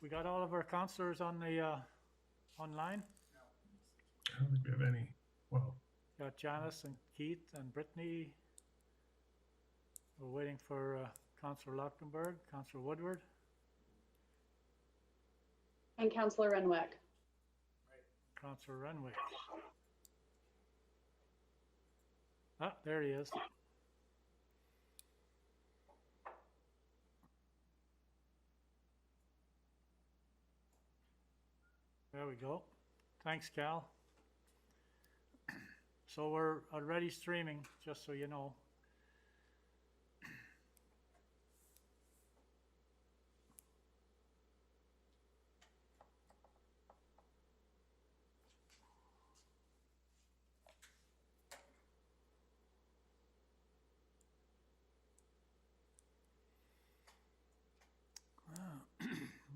we got all of our councillors on the online. I don't think we have any. Well, Got Janice and Keith and Brittany. We're waiting for Councillor Lachtenberg, Councillor Woodward. And Councillor Renwick. Councillor Renwick. Ah, there he is. There we go. Thanks, Cal. So we're already streaming, just so you know.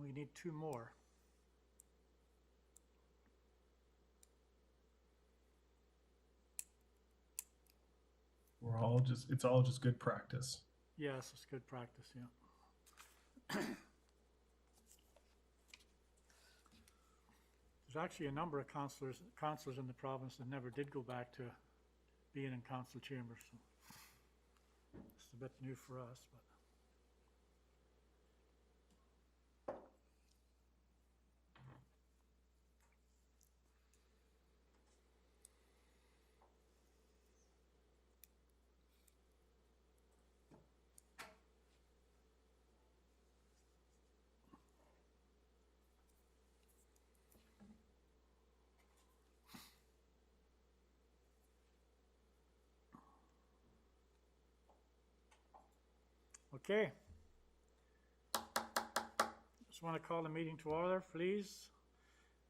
We need 2 more. it's all just good practice. Yes, it's good practice, yeah. There's actually a number of councillors in the province that never did go back to being in council chambers. So it's a bit new for us, but. Okay. Just want to call the meeting to order, please.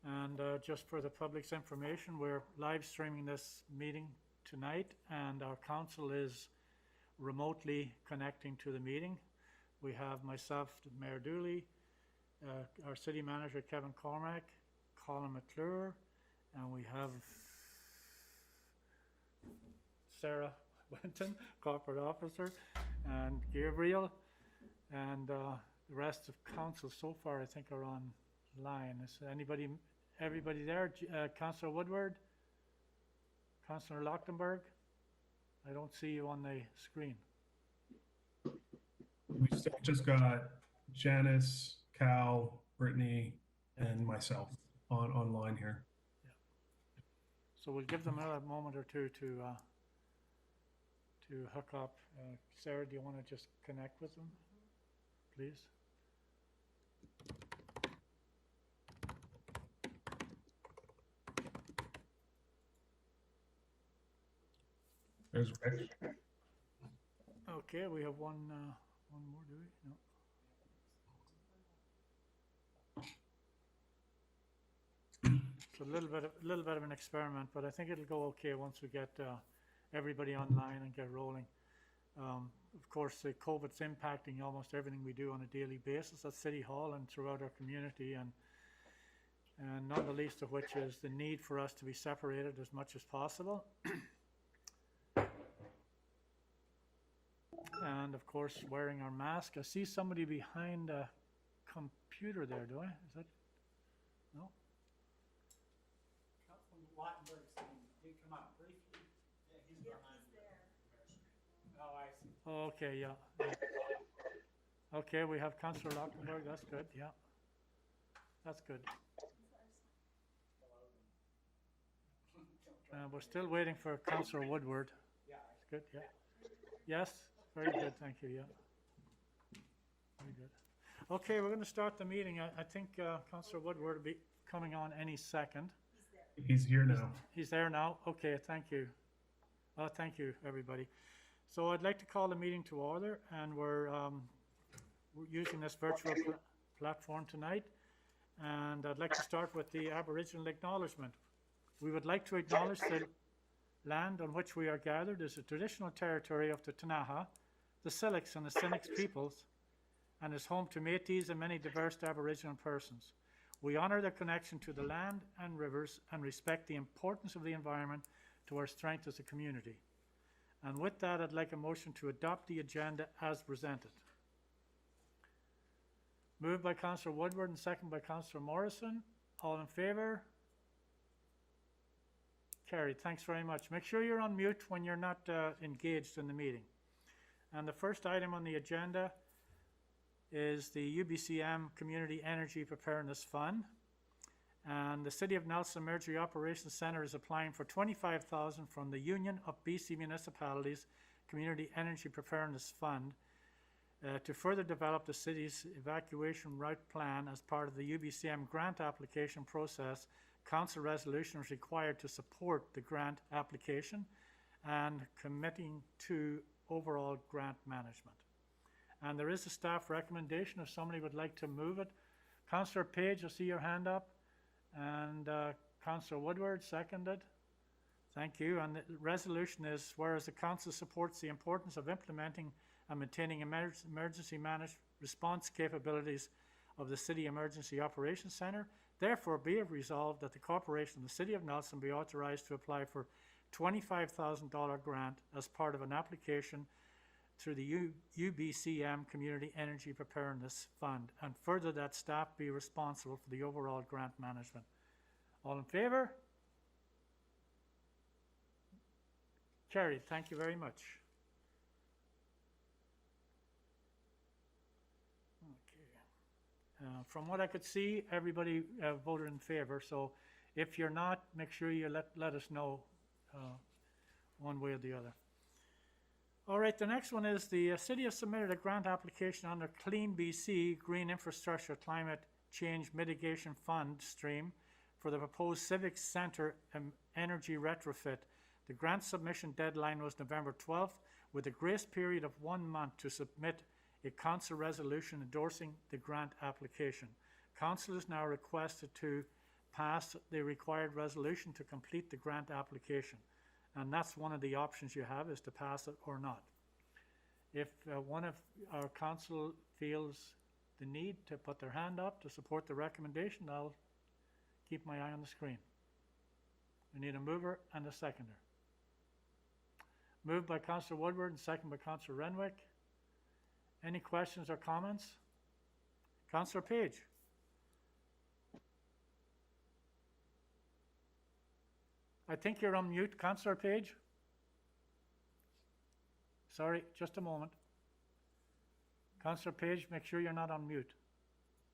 And just for the public's information, we're live streaming this meeting tonight, and our council is remotely connecting to the meeting. We have myself, Mayor Dooley, our city manager, Kevin Cormack, Colin McClure, and we have Sarah Winton, corporate officer, and Gabriel, and the rest of council so far I think are online. Is everybody there? Councillor Woodward, Councillor Lachtenberg? I don't see you on the screen. We've just got Janice, Cal, Brittany, and myself online here. Yeah. So we'll give them a moment or two to hook up. Sarah, do you want to just connect with them, please? There's Rick. Okay, we have one more, do we? No. It's a little bit of an experiment, but I think it'll go okay once we get everybody online and get rolling. Of course, the COVID's impacting almost everything we do on a daily basis at City Hall and throughout our community, and not the least of which is the need for us to be separated as much as possible. And of course, wearing our mask. I see somebody behind a computer there, do I? Is that? No? Councilman Wattenberg's saying he come up briefly. Yeah, he's behind there. Oh, I see. Oh, okay, yeah. Okay, we have Councillor Lachtenberg. That's good, yeah. That's good. We're still waiting for Councillor Woodward. Yeah. That's good, yeah. Yes, very good, thank you, yeah. Very good. Okay, we're going to start the meeting. I think Councillor Woodward will be coming on any second. He's here now. He's there now? Okay, thank you. Oh, thank you, everybody. So I'd like to call the meeting to order, and we're using this virtual platform tonight. And I'd like to start with the Aboriginal Acknowledgement. We would like to acknowledge the land on which we are gathered as a traditional territory of the Tanaha, the Civics and the Cynics peoples, and is home to Métis and many diverse Aboriginal persons. We honour their connection to the land and rivers and respect the importance of the environment to our strength as a community. And with that, I'd like a motion to adopt the agenda as presented. Moved by Councillor Woodward and second by Councillor Morrison. All in favor? Carried. Thanks very much. Make sure you're on mute when you're not engaged in the meeting. And the first item on the agenda is the UBCM Community Energy Preparedness Fund. And the City of Nelson Emergency Operations Centre is applying for $25,000 from the Union of BC Municipalities Community Energy Preparedness Fund to further develop the city's evacuation route plan as part of the UBCM grant application process. Council resolution is required to support the grant application and committing to overall grant management. And there is a staff recommendation if somebody would like to move it. Councillor Page, I see your hand up. And Councillor Woodward seconded. Thank you. And the resolution is, whereas the Council supports the importance of implementing and maintaining emergency managed response capabilities of the City Emergency Operations Centre, therefore be it resolved that the Corporation of the City of Nelson be authorised to apply for $25,000 grant as part of an application through the UBCM Community Energy Preparedness Fund, and further that staff be responsible for the overall grant management. All in favour? Carried. Thank you very much. Okay. From what I could see, everybody voted in favour, so if you're not, make sure you let us know one way or the other. All right, the next one is the city has submitted a grant application under Clean BC Green Infrastructure Climate Change Mitigation Fund stream for the proposed Civic Centre energy retrofit. The grant submission deadline was November 12th, with a grace period of 1 month to submit a council resolution endorsing the grant application. Council is now requested to pass the required resolution to complete the grant application. And that's one of the options you have, is to pass it or not. If one of our council feels the need to put their hand up to support the recommendation, I'll keep my eye on the screen. We need a mover and a seconder. Moved by Councillor Woodward and second by Councillor Renwick. Any questions or comments? Councillor Page. I think you're on mute, Councillor Page. Sorry, just a moment. Councillor Page, make sure you're not on mute.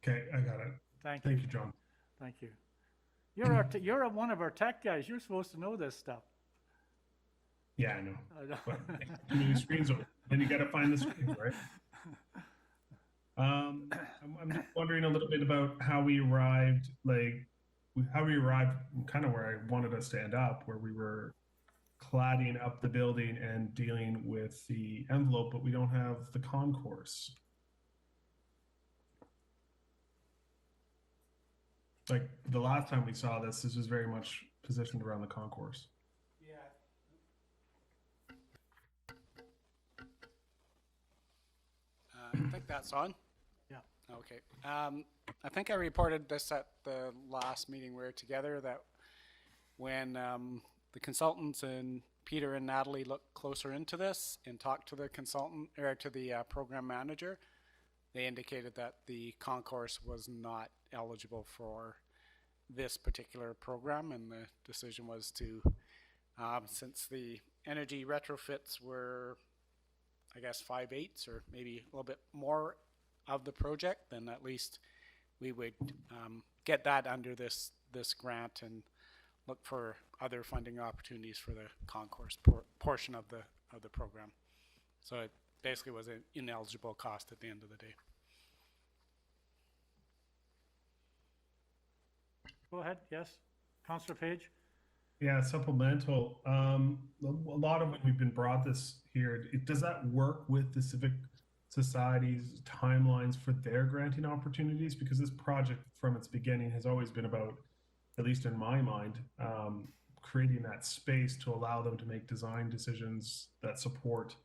Okay, I got it. Thank you. Thank you, John. Thank you. You're one of our tech guys. You're supposed to know this stuff. Yeah, I know. But too many screens open. Then you got to find the screens, right? I'm just wondering a little bit about how we arrived kind of where I wanted us to end up, where we were cladding up the building and dealing with the envelope, but we don't have the concourse. Like the last time we saw this was very much positioned around the concourse. Yeah. I think that's on. Yeah. Okay. I think I reported this at the last meeting we were together, that when the consultants and Peter and Natalie looked closer into this and talked to the consultant or to the program manager, they indicated that the concourse was not eligible for this particular program, and the decision was to, since the energy retrofits were, I guess, 5/8 or maybe a little bit more of the project, then at least we would get that under this grant and look for other funding opportunities for the concourse portion of the program. So it basically was an ineligible cost at the end of the day. Go ahead, yes. Councillor Page. Yeah, supplemental. A lot of when we've been brought this here, does that work with the Civic Society's timelines for their granting opportunities? Because this project from its beginning has always been about, at least in my mind, creating that space to allow them to make design decisions that support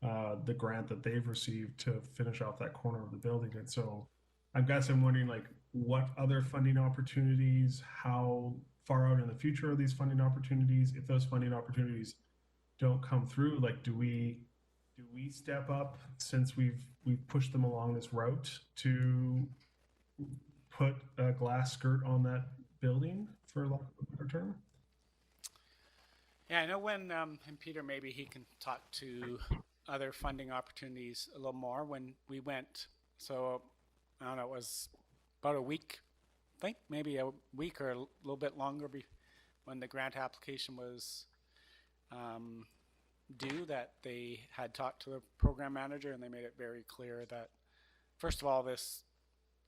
the grant that they've received to finish off that corner of the building. And so I guess I'm wondering, like, what other funding opportunities, how far out in the future are these funding opportunities? If those funding opportunities don't come through, like, do we do we step up since we've pushed them along this route to put a glass skirt on that building, for lack of a better term? Yeah, I know when, and Peter, maybe he can talk to other funding opportunities a little more. When we went, so I don't know, it was about a week, I think maybe a week or a little bit longer when the grant application was due, that they had talked to the program manager, and they made it very clear that, first of all, this,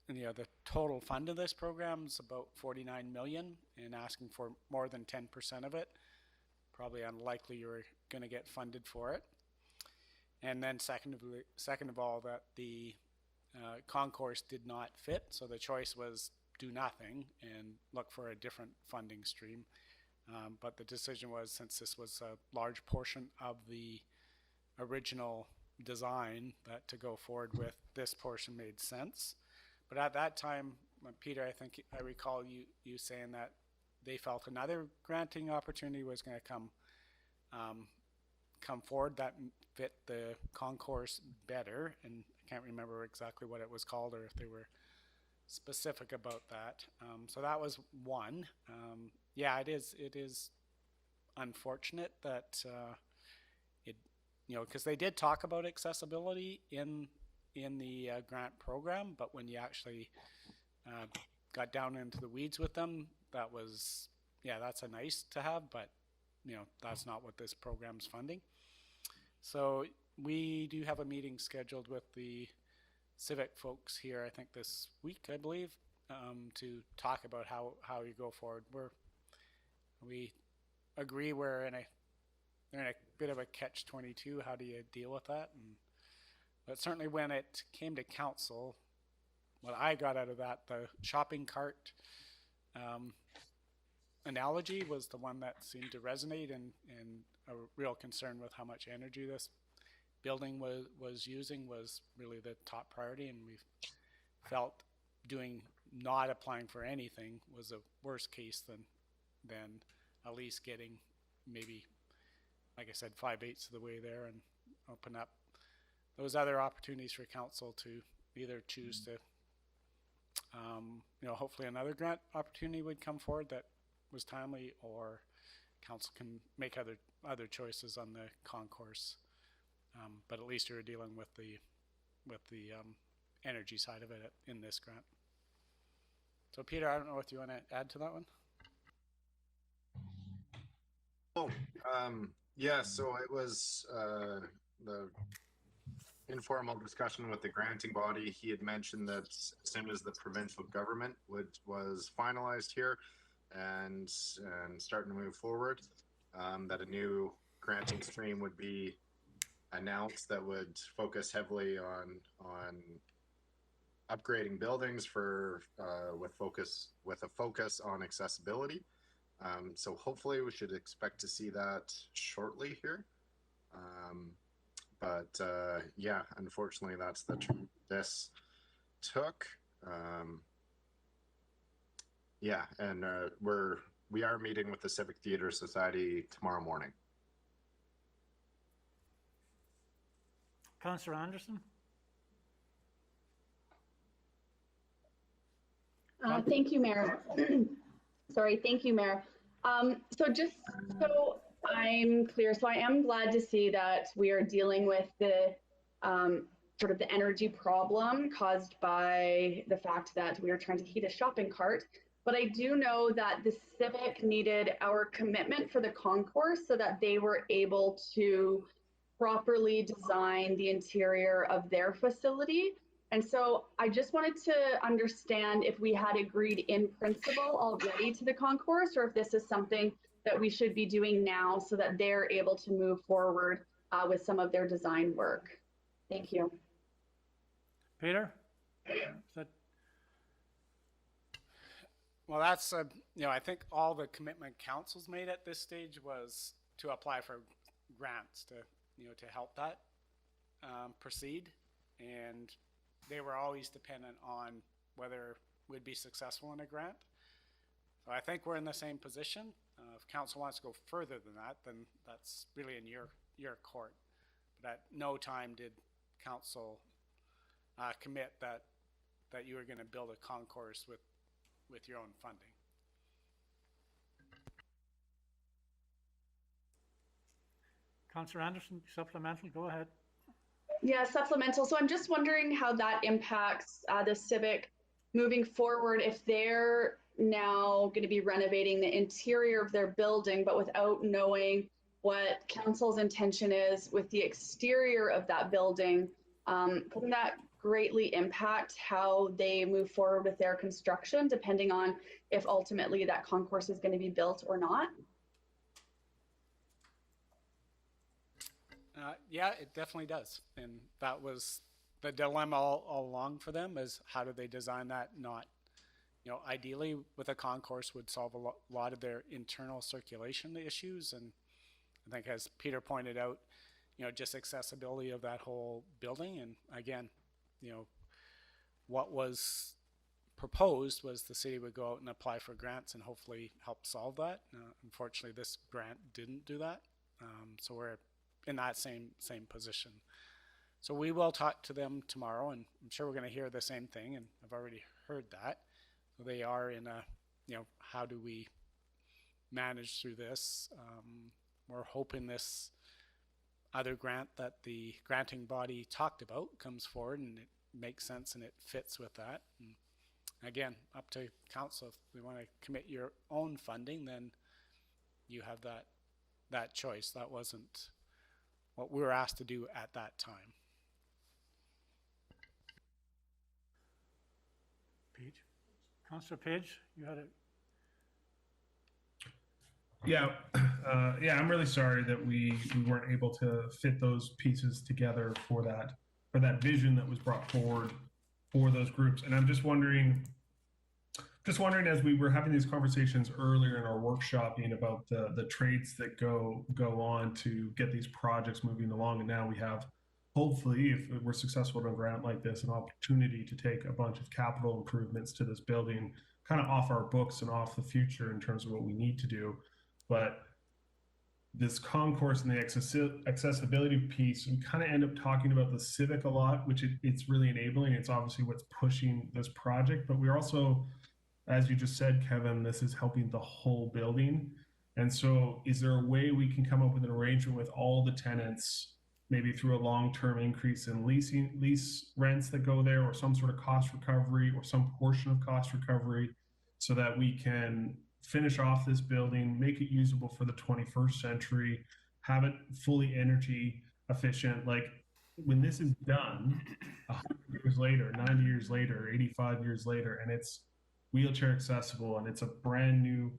the total fund of this program is about 49 million, and asking for more than 10% of it. Probably unlikely you're going to get funded for it. And then second of all, that the concourse did not fit, so the choice was do nothing and look for a different funding stream. But the decision was, since this was a large portion of the original design, that to go forward with this portion made sense. But at that time, Peter, I think I recall you saying that they felt another granting opportunity was going to come forward that fit the concourse better, and I can't remember exactly what it was called or if they were specific about that. So that was one. Yeah, it is unfortunate that because they did talk about accessibility in the grant program, but when you actually got down into the weeds with them, that was, that's a nice to have, but that's not what this program's funding. So we do have a meeting scheduled with the Civic folks here, I think this week, I believe, to talk about how you go forward. We agree we're in a bit of a catch-22. How do you deal with that? But certainly when it came to council, what I got out of that, the shopping cart analogy was the one that seemed to resonate, and a real concern with how much energy this building was using was really the top priority, and we felt not applying for anything was a worse case than at least getting maybe, like I said, 5/8 of the way there, and open up those other opportunities for council to either choose to hopefully another grant opportunity would come forward that was timely, or council can make other choices on the concourse. But at least you're dealing with the energy side of it in this grant. So Peter, I don't know if you want to add to that one. Yeah, so it was the informal discussion with the granting body. He had mentioned that as soon as the provincial government was finalized here and starting to move forward, that a new granting stream would be announced that would focus heavily on upgrading buildings with a focus on accessibility. So hopefully we should expect to see that shortly here. But yeah, unfortunately that's the turn this took. Yeah, and we are meeting with the Civic Theatre Society tomorrow morning. Councillor Anderson? Thank you, Mayor. Sorry, thank you, Mayor. So just so I'm clear, so I am glad to see that we are dealing with the sort of the energy problem caused by the fact that we are trying to heat a shopping cart. But I do know that the Civic needed our commitment for the concourse so that they were able to properly design the interior of their facility. And so I just wanted to understand if we had agreed in principle already to the concourse, or if this is something that we should be doing now so that they're able to move forward with some of their design work. Thank you. Peter? Well, that's I think all the commitment councils made at this stage was to apply for grants to help that proceed, and they were always dependent on whether we'd be successful in a grant. So I think we're in the same position. If council wants to go further than that, then that's really in your court. But at no time did council commit that you were going to build a concourse with your own funding. Councillor Anderson, supplemental, go ahead. Yeah, supplemental. So I'm just wondering how that impacts the Civic moving forward if they're now going to be renovating the interior of their building, but without knowing what council's intention is with the exterior of that building. Couldn't that greatly impact how they move forward with their construction, depending on if ultimately that concourse is going to be built or not? Yeah, it definitely does. And that was the dilemma all along for them, is how do they design that? Not, ideally with a concourse would solve a lot of their internal circulation issues. And I think, as Peter pointed out, just accessibility of that whole building. And again, what was proposed was the city would go out and apply for grants and hopefully help solve that. Unfortunately, this grant didn't do that. So we're in that same position. So we will talk to them tomorrow, and I'm sure we're going to hear the same thing, and I've already heard that. So they are in a, how do we manage through this? We're hoping this other grant that the granting body talked about comes forward and it makes sense and it fits with that. And again, up to council. If we want to commit your own funding, then you have that choice. That wasn't what we were asked to do at that time. Page. Councillor Page, you had a... Yeah, I'm really sorry that we weren't able to fit those pieces together for that vision that was brought forward for those groups. And I'm just wondering, as we were having these conversations earlier in our workshopping about the trades that go on to get these projects moving along, and now we have, hopefully, if we're successful in a grant like this, an opportunity to take a bunch of capital improvements to this building kind of off our books and off the future in terms of what we need to do. But this concourse and the accessibility piece, we kind of end up talking about the Civic a lot, which it's really enabling. It's obviously what's pushing this project, but we're also, as you just said, Kevin, this is helping the whole building. And so is there a way we can come up with an arrangement with all the tenants, maybe through a long-term increase in lease rents that go there, or some sort of cost recovery, or some portion of cost recovery, so that we can finish off this building, make it usable for the 21st century, have it fully energy efficient. Like, when this is done 100 years later, 90 years later, 85 years later, and it's wheelchair accessible and it's a brand new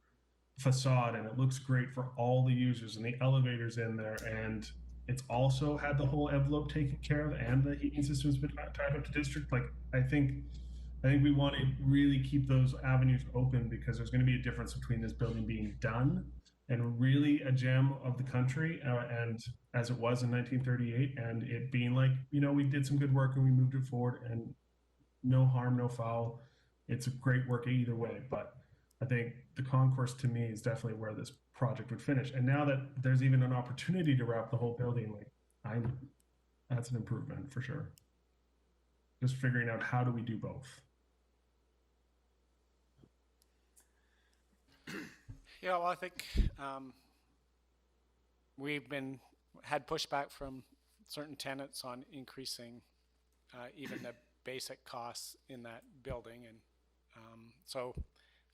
facade and it looks great for all the users and the elevators in there, and it's also had the whole envelope taken care of and the heating system's been tied up to district, like, I think we want to really keep those avenues open, because there's going to be a difference between this building being done and really a gem of the country, and as it was in 1938, and it being like, we did some good work and we moved it forward, and no harm, no foul. It's a great work either way. But I think the concourse, to me, is definitely where this project would finish. And now that there's even an opportunity to wrap the whole building, like, that's an improvement for sure. Just figuring out, how do we do both? Yeah, well, I think we've had pushback from certain tenants on increasing even the basic costs in that building, and so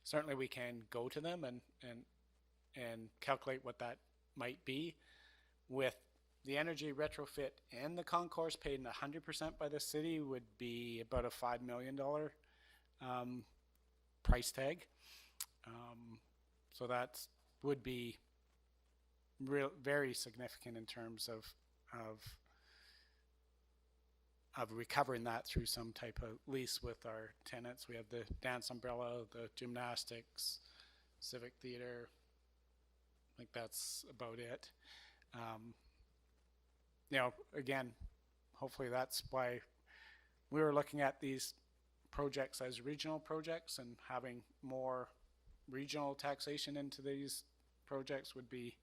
certainly we can go to them and calculate what that might be. With the energy retrofit and the concourse paid in 100% by the city would be about a $5 million price tag. So that would be very significant in terms of recovering that through some type of lease with our tenants. We have the dance umbrella, the gymnastics, civic theater. I think that's about it. Again, hopefully that's why we were looking at these projects as regional projects, and having more regional taxation into these projects would be,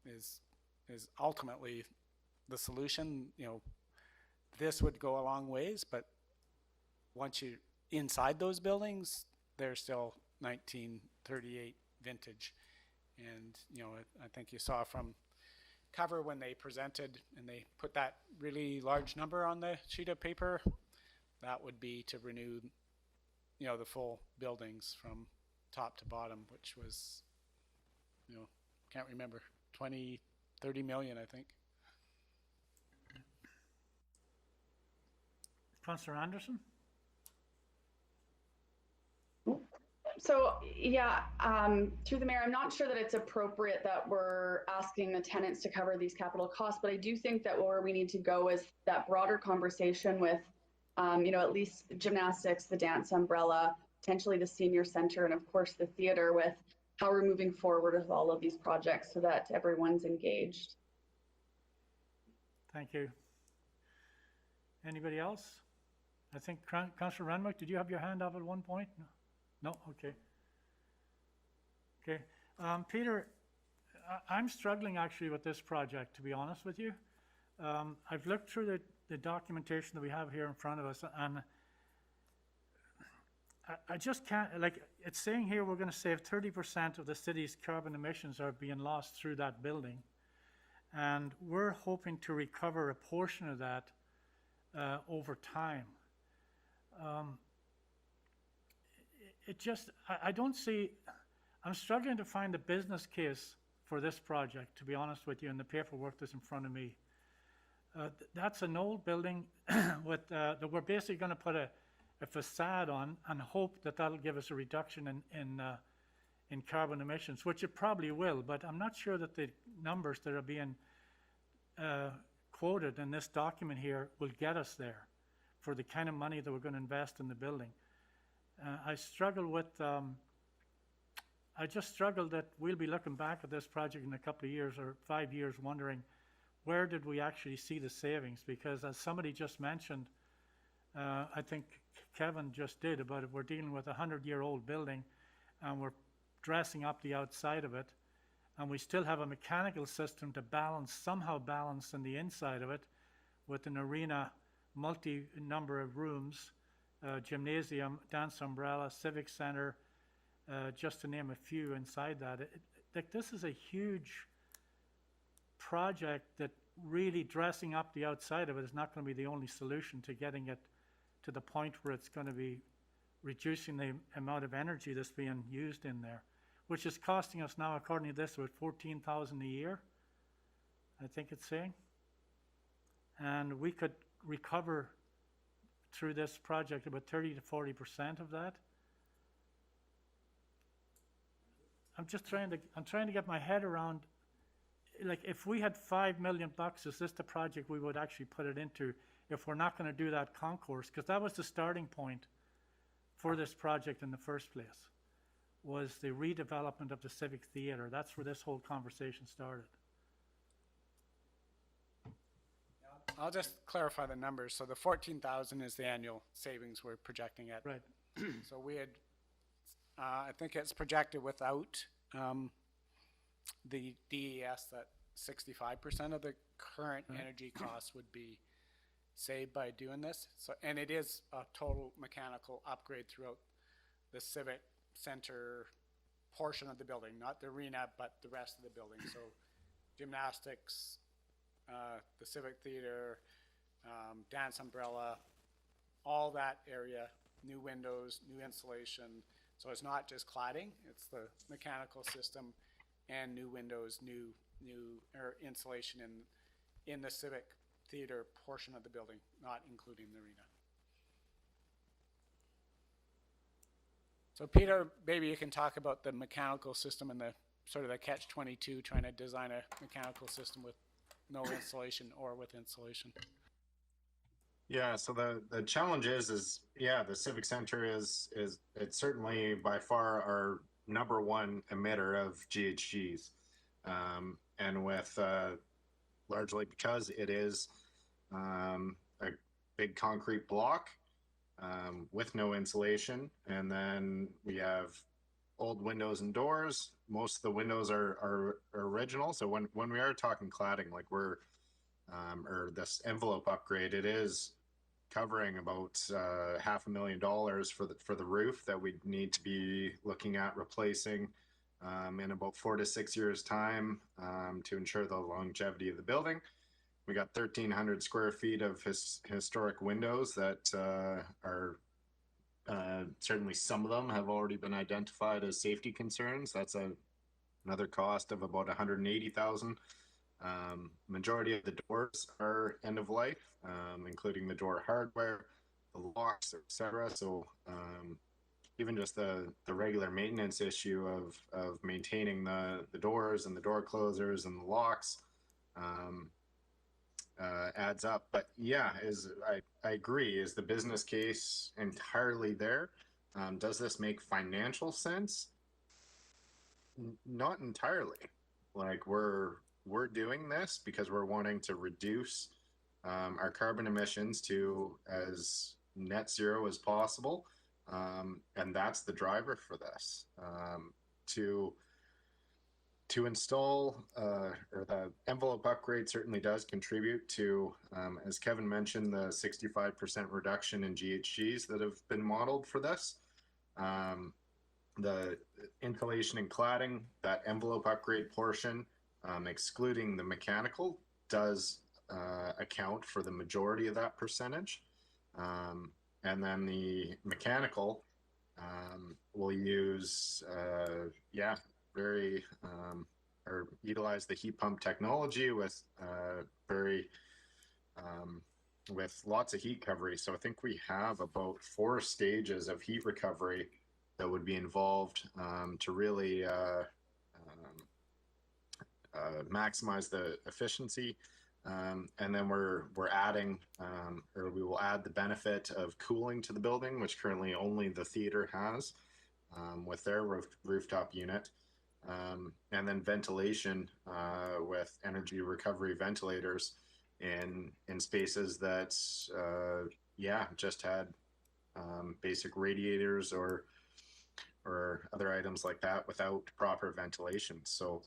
is ultimately the solution, this would go a long ways, but once you're inside those buildings, they're still 1938 vintage. And, I think you saw from cover when they presented and they put that really large number on the sheet of paper, that would be to renew, the full buildings from top to bottom, which was, can't remember, 20, 30 million, I think. Councillor Anderson? So, yeah, through the mayor, I'm not sure that it's appropriate that we're asking the tenants to cover these capital costs, but I do think that where we need to go is that broader conversation with, at least gymnastics, the dance umbrella, potentially the senior center, and of course the theater, with how we're moving forward with all of these projects so that everyone's engaged. Thank you. Anybody else? I think Councillor Renwick, did you have your hand up at one point? No? Okay. Okay. Peter, I'm struggling actually with this project, to be honest with you. I've looked through the documentation that we have here in front of us, and I just can't, it's saying here we're going to save 30% of the city's carbon emissions are being lost through that building. And we're hoping to recover a portion of that over time. I don't see, I'm struggling to find a business case for this project, to be honest with you, and the paperwork that's in front of me. That's an old building with, that we're basically going to put a facade on and hope that that'll give us a reduction in carbon emissions, which it probably will, but I'm not sure that the numbers that are being quoted in this document here will get us there for the kind of money that we're going to invest in the building. I struggle with, I just struggle that we'll be looking back at this project in a couple of years or 5 years wondering where did we actually see the savings, because as somebody just mentioned, I think Kevin just did about it, we're dealing with a 100-year-old building and we're dressing up the outside of it, and we still have a mechanical system to somehow balance in the inside of it with an arena, multi-number of rooms, gymnasium, dance umbrella, civic center, just to name a few inside that. This is a huge project that really dressing up the outside of it is not going to be the only solution to getting it to the point where it's going to be reducing the amount of energy that's being used in there, which is costing us now, according to this, about $14,000 a year, I think it's saying. And we could recover through this project about 30 to 40% of that. I'm trying to get my head around, if we had $5 million, is this the project we would actually put it into if we're not going to do that concourse? Because that was the starting point for this project in the first place, was the redevelopment of the Civic Theater. That's where this whole conversation started. I'll just clarify the numbers. So the 14,000 is the annual savings we're projecting at. Right. So we had, I think it's projected without the DES that 65% of the current energy costs would be saved by doing this. So, and it is a total mechanical upgrade throughout the Civic Center portion of the building, not the arena, but the rest of the building. So gymnastics, the Civic Theater, dance umbrella, all that area, new windows, new insulation. So it's not just cladding, it's the mechanical system and new windows, new insulation in the Civic Theater portion of the building, not including the arena. So Peter, maybe you can talk about the mechanical system and the sort of the catch-22, trying to design a mechanical system with no insulation or with insulation. Yeah, so the challenge is the Civic Center is it's certainly by far our #1 emitter of GHGs, and with largely because it is a big concrete block with no insulation, and then we have old windows and doors. Most of the windows are original, so when we are talking cladding, like we're or this envelope upgrade, it is covering about $500,000 for the roof that we need to be looking at replacing in about 4 to 6 years time to ensure the longevity of the building. We got 1,300 square feet of historic windows that are certainly, some of them have already been identified as safety concerns. That's another cost of about $180,000. Majority of the doors are end of life, including the door hardware, the locks, etc. So even just the regular maintenance issue of maintaining the doors and the door closers and the locks adds up. But yeah, I agree. Is the business case entirely there? Does this make financial sense? Not entirely. Like we're doing this because we're wanting to reduce our carbon emissions to as net zero as possible, and that's the driver for this. To install or the envelope upgrade certainly does contribute to, as Kevin mentioned, the 65% reduction in GHGs that have been modeled for this. The insulation and cladding, that envelope upgrade portion, excluding the mechanical, does account for the majority of that percentage. And then the mechanical will use, or utilize the heat pump technology with with lots of heat recovery. So I think we have about 4 stages of heat recovery that would be involved to really maximize the efficiency. And then we're adding, or we will add the benefit of cooling to the building, which currently only the theater has with their rooftop unit. And then ventilation with energy recovery ventilators in spaces that, just had basic radiators or other items like that without proper ventilation. So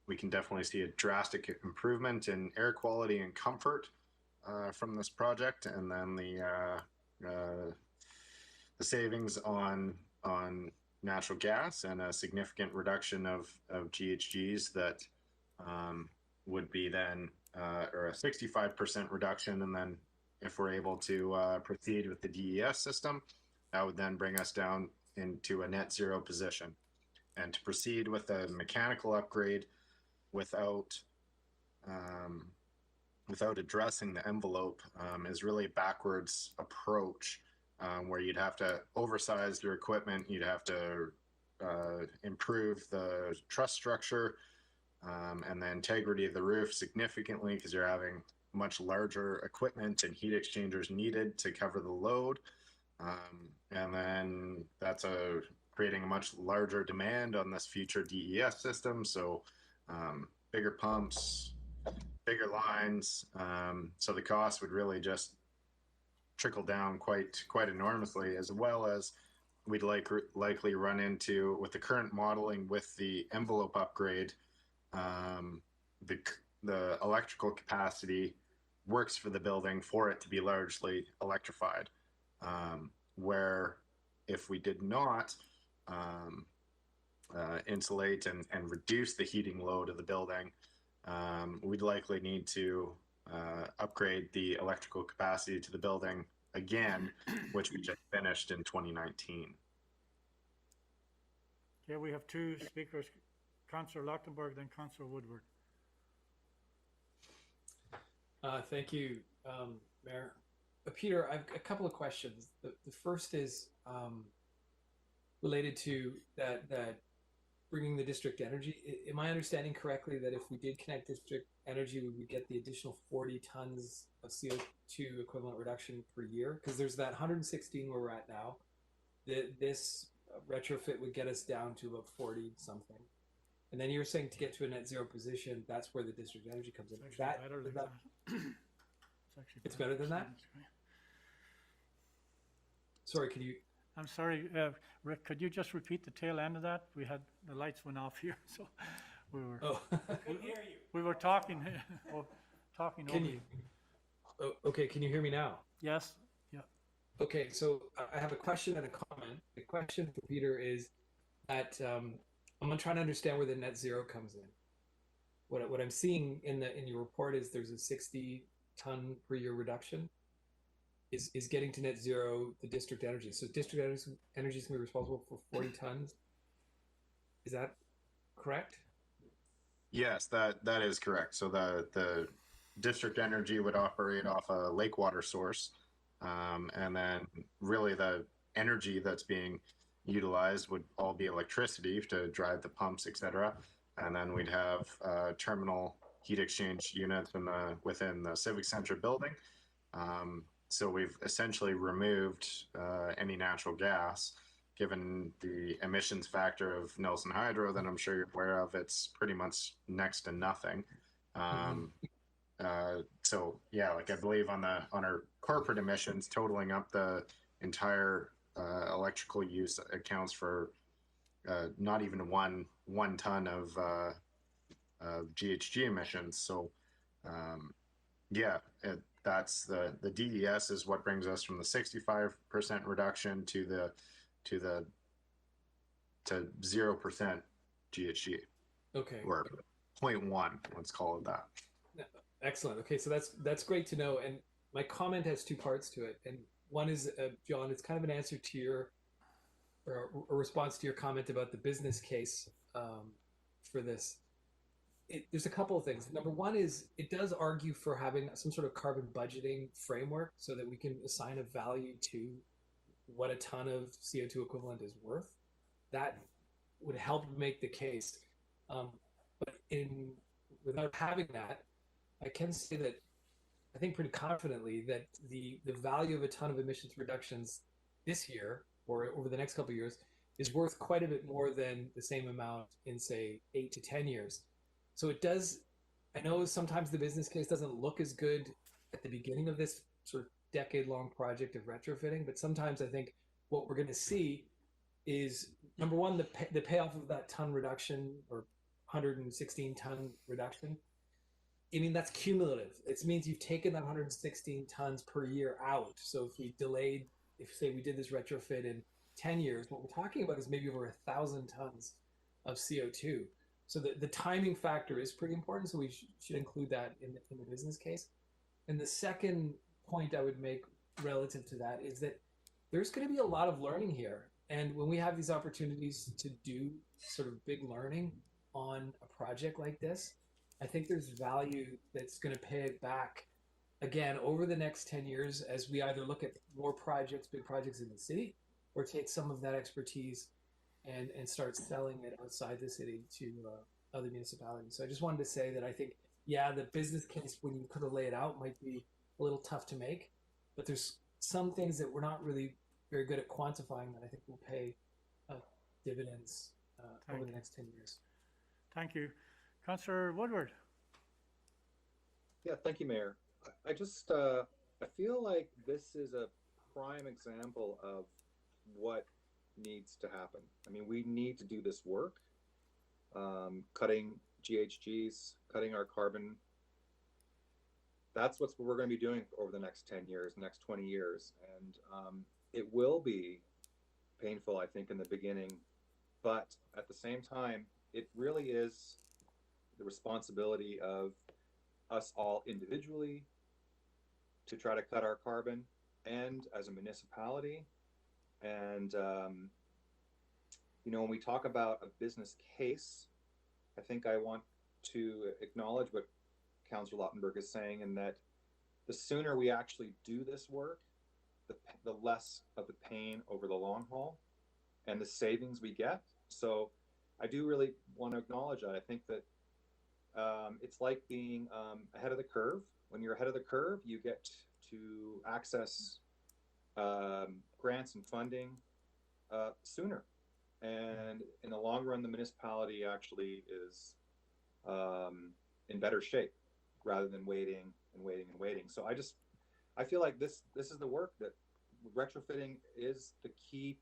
we can definitely see a drastic improvement in air quality and comfort from this project, and then the savings on natural gas and a significant reduction of GHGs that would be then, or a 65% reduction. And then if we're able to proceed with the DES system, that would then bring us down into a net zero position. And to proceed with a mechanical upgrade without addressing the envelope is really a backwards approach. Where you'd have to oversize your equipment, you'd have to improve the truss structure and the integrity of the roof significantly, because you're having much larger equipment and heat exchangers needed to cover the load. And then that's creating a much larger demand on this future DES system. So bigger pumps, bigger lines. So the cost would really just trickle down quite enormously, as well as we'd likely run into, with the current modeling with the envelope upgrade, the electrical capacity works for the building for it to be largely electrified, where if we did not insulate and reduce the heating load of the building, we'd likely need to upgrade the electrical capacity to the building again, which we just finished in 2019. Okay, we have 2 speakers, Councillor Lachtenberg, then Councillor Woodward. Thank you, Mayor. Peter, I've a couple of questions. The first is related to that bringing the district energy. Am I understanding correctly that if we did connect district energy, we would get the additional 40 tons of CO2 equivalent reduction per year? Because there's that 116 where we're at now. This retrofit would get us down to about 40 something. And then you're saying to get to a net zero position, that's where the district energy comes in. It's actually better than that. It's better than that? Sorry, can you? I'm sorry, Rick, could you just repeat the tail end of that? We had, the lights went off here, so we were. Oh. We were talking. Oh, talking Can over you? you. Oh, okay, can you hear me now? Yes, yeah. Okay, so I have a question and a comment. The question for Peter is that I'm trying to understand where the net zero comes in. What I'm seeing in your report is there's a 60 ton per year reduction. Is getting to net zero the district energy? So district energy is going to be responsible for 40 tons. Is that correct? Yes, that is correct. So the district energy would operate off a lake water source, and then really the energy that's being utilized would all be electricity to drive the pumps, etc. And then we'd have terminal heat exchange units within the Civic Center building. So we've essentially removed any natural gas. Given the emissions factor of Nelson Hydro that I'm sure you're aware of, it's pretty much next to nothing. So yeah, like I believe on our corporate emissions, totaling up the entire electrical use accounts for not even one ton of GHG emissions. So yeah, that's the DES is what brings us from the 65% reduction to 0% GHG. Okay. Or 0.1, let's call it that. Excellent. Okay, so that's great to know. And my comment has two parts to it. And one is, John, it's kind of an answer to your, or a response to your comment about the business case for this. There's a couple of things. Number one is it does argue for having some sort of carbon budgeting framework so that we can assign a value to what a ton of CO2 equivalent is worth. That would help make the case. But without having that, I can say that I think pretty confidently that the value of a ton of emissions reductions this year or over the next couple of years is worth quite a bit more than the same amount in, say, 8 to 10 years. So it does, I know sometimes the business case doesn't look as good at the beginning of this sort of decade-long project of retrofitting, but sometimes I think what we're going to see is, number one, the payoff of that ton reduction or 116 ton reduction. I mean, that's cumulative. It means you've taken that 116 tons per year out. So if we delayed, if say we did this retrofit in 10 years, what we're talking about is maybe over 1,000 tons of CO2. So the timing factor is pretty important. So we should include that in the business case. And the second point I would make relative to that is that there's going to be a lot of learning here. And when we have these opportunities to do sort of big learning on a project like this, I think there's value that's going to pay it back again over the next 10 years as we either look at more projects, big projects in the city, or take some of that expertise and start selling it outside the city to other municipalities. So I just wanted to say that I think, yeah, the business case, when you kind of lay it out, might be a little tough to make, but there's some things that we're not really very good at quantifying that I think will pay dividends over the next 10 years. Thank you. Councillor Woodward. Yeah, thank you, Mayor. I just, I feel like this is a prime example of what needs to happen. I mean, we need to do this work, cutting GHGs, cutting our carbon. That's what we're going to be doing over the next 10 years, next 20 years. And it will be painful, I think, in the beginning, but at the same time, it really is the responsibility of us all individually to try to cut our carbon and as a municipality. And, you know, when we talk about a business case, I think I want to acknowledge what Councillor Lautenberg is saying, and that the sooner we actually do this work, the less of the pain over the long haul and the savings we get. So I do really want to acknowledge that. I think that it's like being ahead of the curve. When you're ahead of the curve, you get to access grants and funding sooner. And in the long run, the municipality actually is in better shape rather than waiting and waiting and waiting. So I feel like this is the work that retrofitting is the key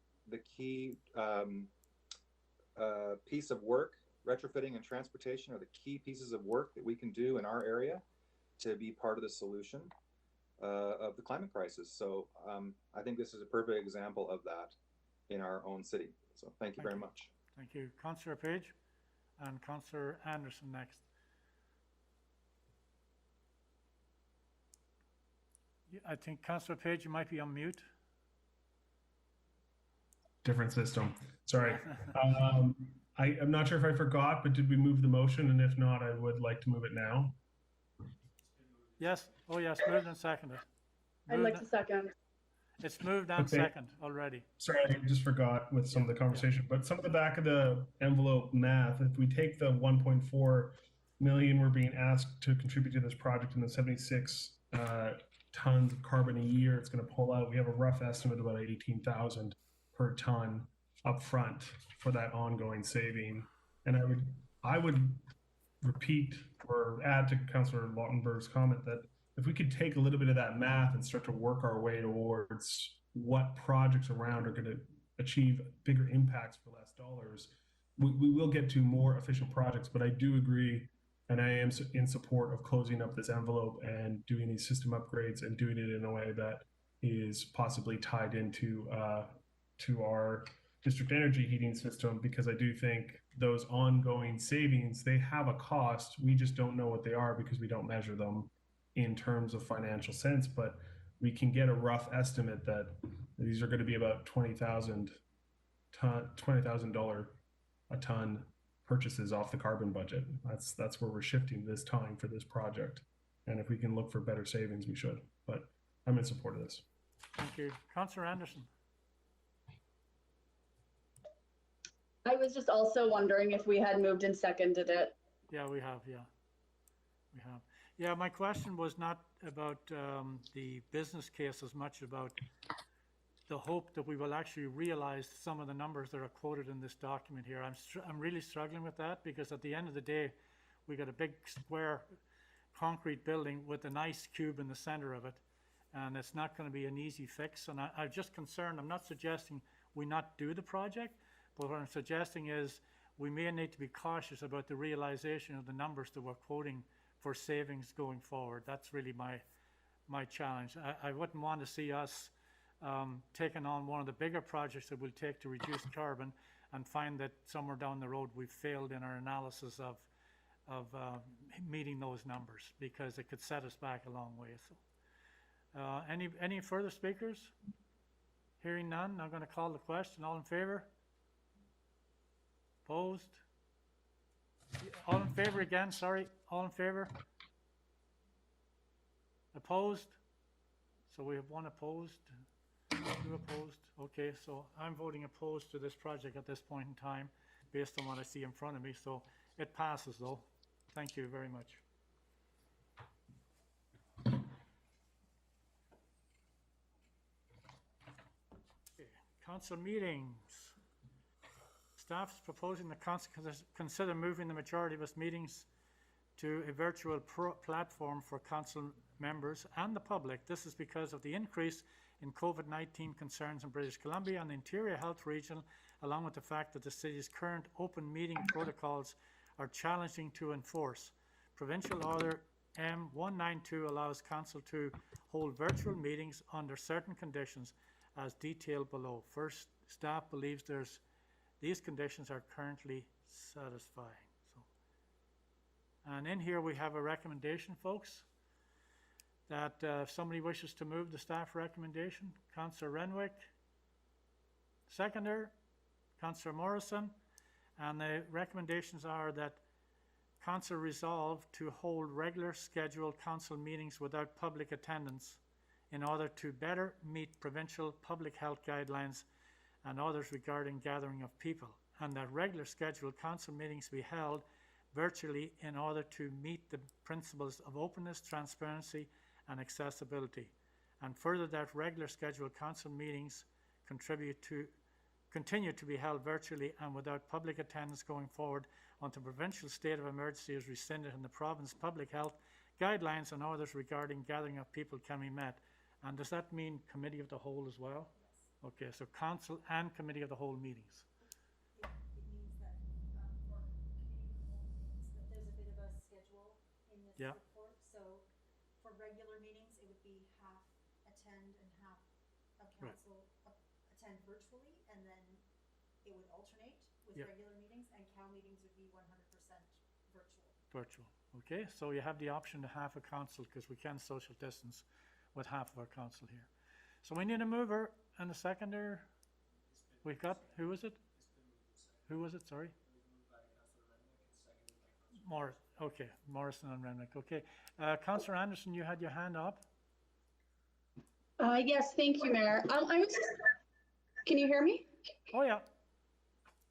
piece of work. Retrofitting and transportation are the key pieces of work that we can do in our area. to be part of the solution of the climate crisis. So I think this is a perfect example of that in our own city. So thank you very much. Thank you. Councillor Page and Councillor Anderson next. I think Councillor Page, you might be on mute. Different system. Sorry. I'm not sure if I forgot, but did we move the motion? And if not, I would like to move it now. Yes. Oh, yes. Moved and seconded. I'd like to second. It's moved and Okay. second already. Sorry, I just forgot with some of the conversation, but some of the back of the envelope math, if we take the 1.4 million we're being asked to contribute to this project and the 76 tons of carbon a year it's going to pull out, we have a rough estimate of about 18,000 per ton up front for that ongoing saving. And I would repeat or add to Councillor Lautenberg's comment that if we could take a little bit of that math and start to work our way towards what projects around are going to achieve bigger impacts for less dollars, we will get to more efficient projects. But I do agree, and I am in support of closing up this envelope and doing these system upgrades and doing it in a way that is possibly tied into to our district energy heating system, because I do think those ongoing savings, they have a cost. We just don't know what they are because we don't measure them in terms of financial sense, but we can get a rough estimate that these are going to be about $20,000 a ton purchases off the carbon budget. That's where we're shifting this time for this project. And if we can look for better savings, we should. But I'm in support of this. Thank you. Councillor Anderson. I was just also wondering if we had moved and seconded it. Yeah, we have. Yeah, we have. Yeah, my question was not about the business case as much about the hope that we will actually realize some of the numbers that are quoted in this document here. I'm really struggling with that, because at the end of the day, we got a big square concrete building with an ice cube in the center of it, and it's not going to be an easy fix. And I'm just concerned. I'm not suggesting we not do the project, but what I'm suggesting is we may need to be cautious about the realization of the numbers that we're quoting for savings going forward. That's really my challenge. I wouldn't want to see us taking on one of the bigger projects that we'll take to reduce carbon and find that somewhere down the road we've failed in our analysis of meeting those numbers, because it could set us back a long way. So, any further speakers? Hearing none, I'm going to call the question. All in favor? Opposed? All in favor again, sorry. All in favor? Opposed? So we have one opposed, two opposed. Okay, so I'm voting opposed to this project at this point in time based on what I see in front of me. So it passes though. Thank you very much. Okay. Council meetings. Staff is proposing the council consider moving the majority of its meetings to a virtual platform for council members and the public. This is because of the increase in COVID-19 concerns in British Columbia and the Interior Health Region, along with the fact that the city's current open meeting protocols are challenging to enforce. Provincial Order M192 allows council to hold virtual meetings under certain conditions as detailed below. First, staff believes these conditions are currently satisfying. And in here we have a recommendation, folks, that if somebody wishes to move the staff recommendation, Councillor Renwick, seconder, Councillor Morrison, and the recommendations are that council resolve to hold regular scheduled council meetings without public attendance in order to better meet provincial public health guidelines and others regarding gathering of people, and that regular scheduled council meetings be held virtually in order to meet the principles of openness, transparency, and accessibility. And further, that regular scheduled council meetings continue to be held virtually and without public attendance going forward until provincial state of emergency is rescinded and the province public health guidelines and others regarding gathering of people can be met. And does that mean committee of the whole as well? Okay, so council and committee of the whole meetings. Yeah, it means that for committee of the whole meetings, that there's a bit of a schedule in this Yeah. report. So virtually, and then it would alternate with Yep. regular meetings, and COW meetings would be 100% virtual. Virtual. Okay, so you have the option to half a council, because we can social distance with half of our council here. So we need a mover and a seconder. We've got, who was it? Who was it, sorry? Morris, okay, Morrison and Renwick, okay. Councillor Anderson, you had your hand up? Yes, thank you, Mayor. Can you hear me? Oh, yeah.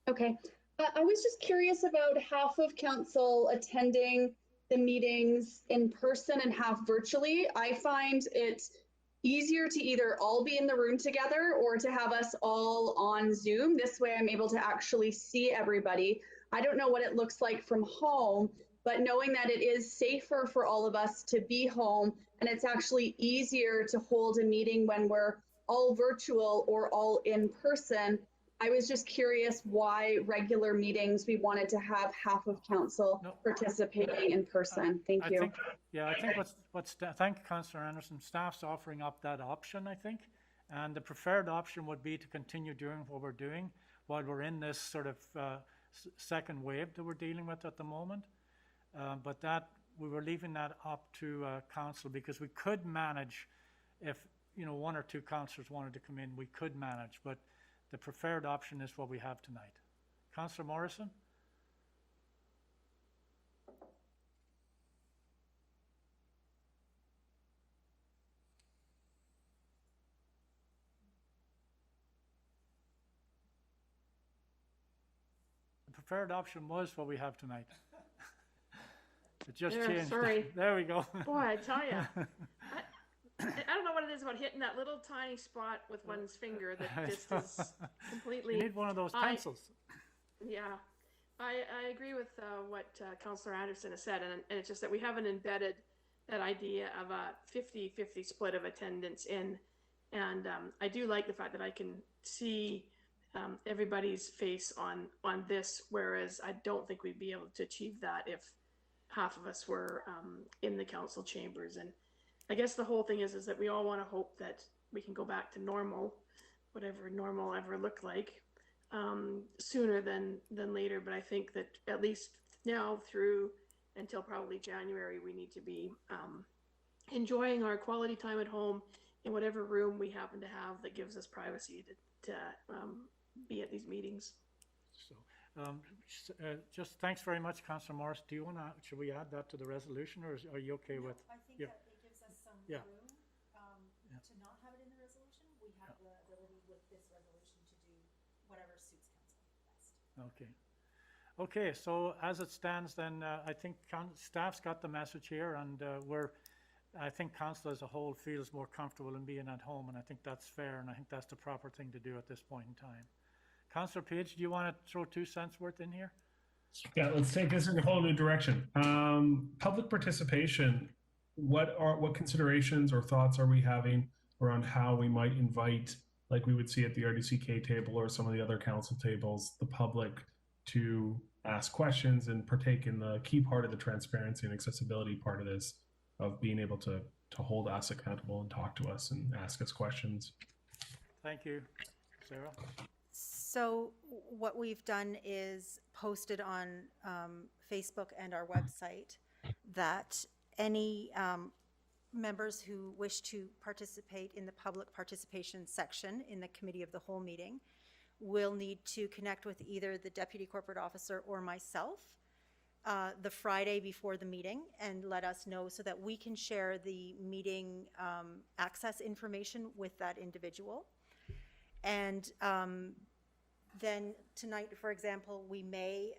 Okay. I was just curious about half of council attending the meetings in person and half virtually. I find it easier to either all be in the room together or to have us all on Zoom. This way I'm able to actually see everybody. I don't know what it looks like from home, but knowing that it is safer for all of us to be home, and it's actually easier to hold a meeting when we're all virtual or all in person. I was just curious why regular meetings we wanted to have half of council No. participating in person. Thank you. I think thank you, Councillor Anderson. Staff's offering up that option, I think. And the preferred option would be to continue doing what we're doing while we're in this sort of second wave that we're dealing with at the moment. But that we were leaving that up to council, because we could manage if, you know, one or two councillors wanted to come in, we could manage, but the preferred option is what we have tonight. Councillor Morrison? The preferred option was what we have tonight. It just There, changed. sorry. There we go. Boy, I tell you, I don't know what it is about hitting that little tiny spot with one's finger that just is completely. You need one of those I- pencils. Yeah, I agree with what Councillor Anderson has said, and it's just that we haven't embedded that idea of a 50-50 split of attendance in, and I do like the fact that I can see everybody's face on this, whereas I don't think we'd be able to achieve that if half of us were in the council chambers. And I guess the whole thing is that we all want to hope that we can go back to normal, whatever normal ever looked like, sooner than later. But I think that at least now through until probably January, we need to be enjoying our quality time at home in whatever room we happen to have that gives us privacy to be at these meetings. So, just thanks very much, Councillor Morris. Do you want to, should we add that to the resolution, or are you okay with? I think yeah. that it gives us some Yeah. room Yeah. to not have it in the resolution. We have the ability with this resolution to do whatever suits council best. Okay. Okay, so as it stands then, I think staff's got the message here, and I think council as a whole feels more comfortable in being at home, and I think that's fair, and I think that's the proper thing to do at this point in time. Councillor Page, do you want to throw 2 cents worth in here? Yeah, let's take this in a whole new direction. Public participation. What considerations or thoughts are we having around how we might invite, like we would see at the RDCK table or some of the other council tables, the public to ask questions and partake in the key part of the transparency and accessibility part of this, of being able to hold us accountable and talk to us and ask us questions. Thank you. Sarah? So what we've done is posted on Facebook and our website that any members who wish to participate in the public participation section in the committee of the whole meeting will need to connect with either the deputy corporate officer or myself the Friday before the meeting and let us know so that we can share the meeting access information with that individual. And then tonight, for example, we may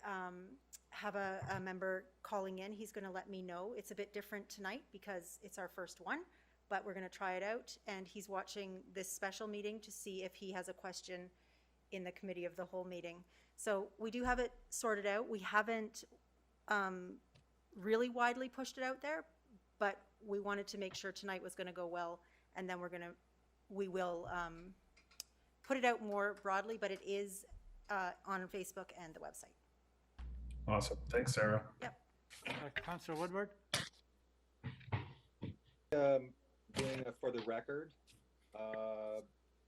have a member calling in. He's going to let me know. It's a bit different tonight because it's our first one, but we're going to try it out. And he's watching this special meeting to see if he has a question in the committee of the whole meeting. So we do have it sorted out. We haven't really widely pushed it out there, but we wanted to make sure tonight was going to go well. And then we will put it out more broadly, but it is on Facebook and the website. Awesome. Thanks, Sarah. Yep. Councillor Woodward? Doing a for the record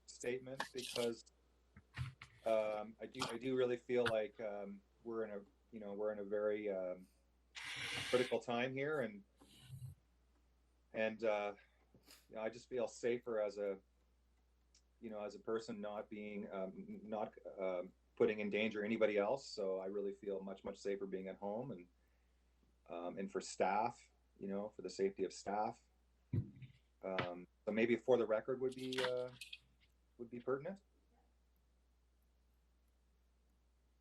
statement, because I do really feel like we're in a very critical time here, and I just feel safer as a person not being not putting in danger anybody else. So I really feel much safer being at home, and for staff, for the safety of staff. So maybe for the record would be pertinent.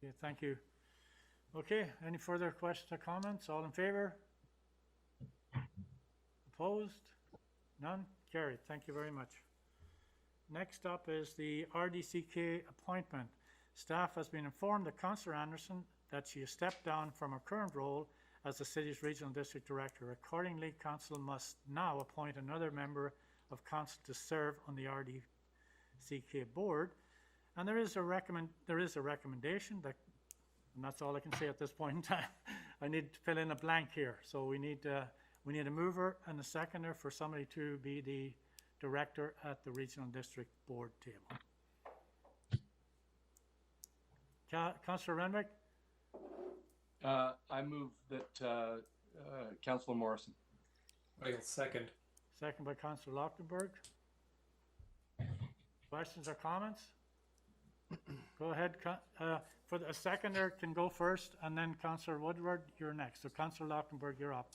Okay, thank you. Okay, any further questions or comments? All in favor? Opposed? None? Carried. Thank you very much. Next up is the RDCK appointment. Staff has been informed that Councillor Anderson that she has stepped down from her current role as the city's regional district director. Accordingly, council must now appoint another member of council to serve on the RDCK board. And there is a recommendation that, and that's all I can say at this point in time. I need to fill in a blank here. So we need a mover and a seconder for somebody to be the director at the regional district board table. Councillor Renwick? I move that Councillor Morrison. I'll second. Second by Councillor Lochtenberg. Questions or comments? Go ahead. For the seconder can go first, and then Councillor Woodward, you're next. So Councillor Lochtenberg, you're up.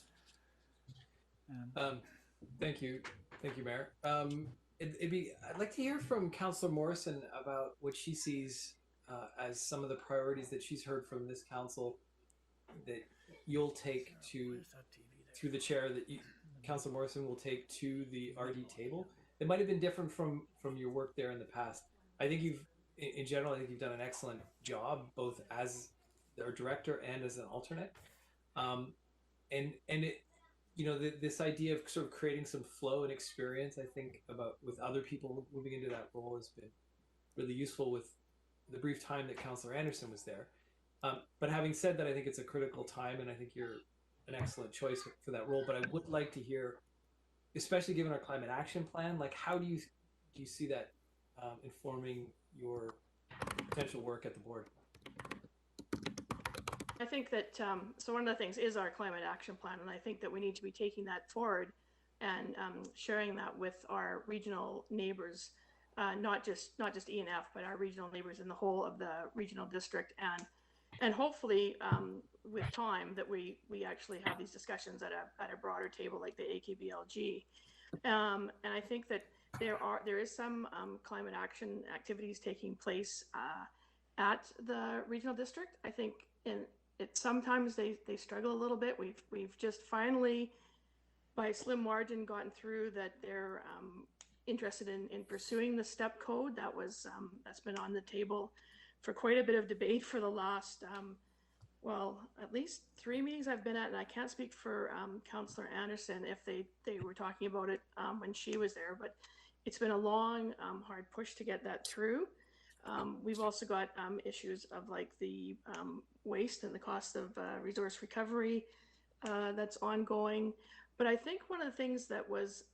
Thank you, Mayor. I'd like to hear from Councillor Morrison about what she sees as some of the priorities that she's heard from this council that you'll take to the chair, that Councillor Morrison will take to the RD table. It might have been different from your work there in the past. I think in general, I think you've done an excellent job, both as their director and as an alternate. This idea of sort of creating some flow and experience, I think, about with other people moving into that role has been really useful with the brief time that Councillor Anderson was there. But having said that, I think it's a critical time, and I think you're an excellent choice for that role. But I would like to hear, especially given our climate action plan, like how do you see that informing your potential work at the board? I think that, so one of the things is our climate action plan, and I think that we need to be taking that forward and sharing that with our regional neighbors, not just ENF, but our regional neighbors in the whole of the regional district, and hopefully with time that we actually have these discussions at a broader table like the AKBLG. And I think that there is some climate action activities taking place at the regional district. I think sometimes they struggle a little bit. We've just finally, by a slim margin, gotten through that they're interested in pursuing the STEP code. That's been on the table for quite a bit of debate for the last at least 3 meetings I've been at, and I can't speak for Councillor Anderson if they were talking about it when she was there, but it's been a long, hard push to get that through. We've also got issues of like the waste and the cost of resource recovery that's ongoing. But I think one of the things that was